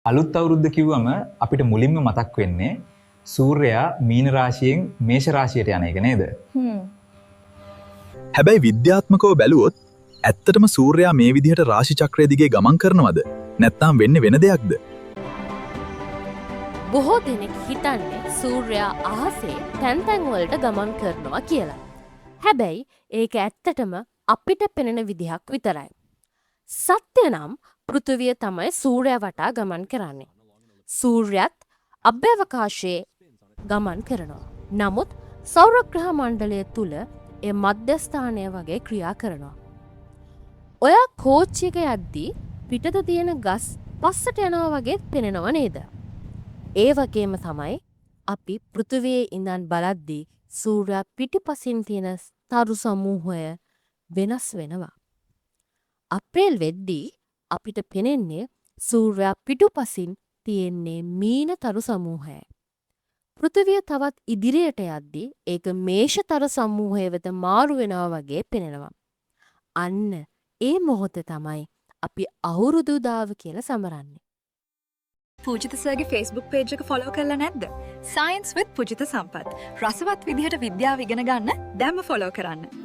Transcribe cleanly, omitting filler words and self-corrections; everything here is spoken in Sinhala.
අලුත් අවුරුද්ද කිව්වම අපිට මුලින්ම මතක් වෙන්නේ සූර්යයා මීන රාශියෙන් මේෂ රාශියට යන එක නේද? හැබැයි විද්‍යාත්මකව බැලුවොත් ඇත්තටම සූර්යයා මේ විදිහට රාශි චක්‍රය දිගේ ගමන් කරනවද? නැත්නම් වෙන්නේ වෙන දෙයක්ද? බොහෝ දෙනෙක් හිතන්නේ සූර්යයා අහසේ තැන් තැන් වලට ගමන් කරනවා කියලා. හැබැයි ඒක ඇත්තටම අපිට පෙනෙන විදිහක් විතරයි. සත්‍ය නම් පෘථිවිය තමයි සූර්යයා වටා ගමන් කරන්නේ. සූර්යයත් අභ්‍යවකාශයේ ගමන් කරනවා. නමුත් සෞරග්‍රහ මණ්ඩලය තුල ඒ මධ්‍යස්ථානය වගේ ක්‍රියා කරනවා. ඔයා කෝච්චි එක යද්දී පිටත තියෙන ගස් පස්සට යනවා වගේ පෙනෙනව නේද? ඒ වගේම තමයි අපි පෘථිවියේ ඉඳන් බලද්දී සූර්යයා පිටිපසින් තියෙන තරු සමූහය වෙනස් වෙනවා. අප්‍රේල් වෙද්දී අපිට පෙනෙන්නේ සූර්යයා පිටුපසින් තියෙන්නේ මීන තරු සමූහයයි. පෘථිවිය තවත් ඉදිරියට යද්දී ඒක මේෂ තරු සමූහය වෙත මාරු වෙනවා වගේ පෙනෙනවා. අන්න ඒ මොහොත තමයි අපි අවුරුදු උදාව කියලා සමරන්නේ. පූජිත සර්ගේ Facebook page එක follow කරලා නැද්ද? Science with පුජිත සම්පත්. රසවත් විදිහට විද්‍යාව ඉගෙන ගන්න දැම්ම follow කරන්න.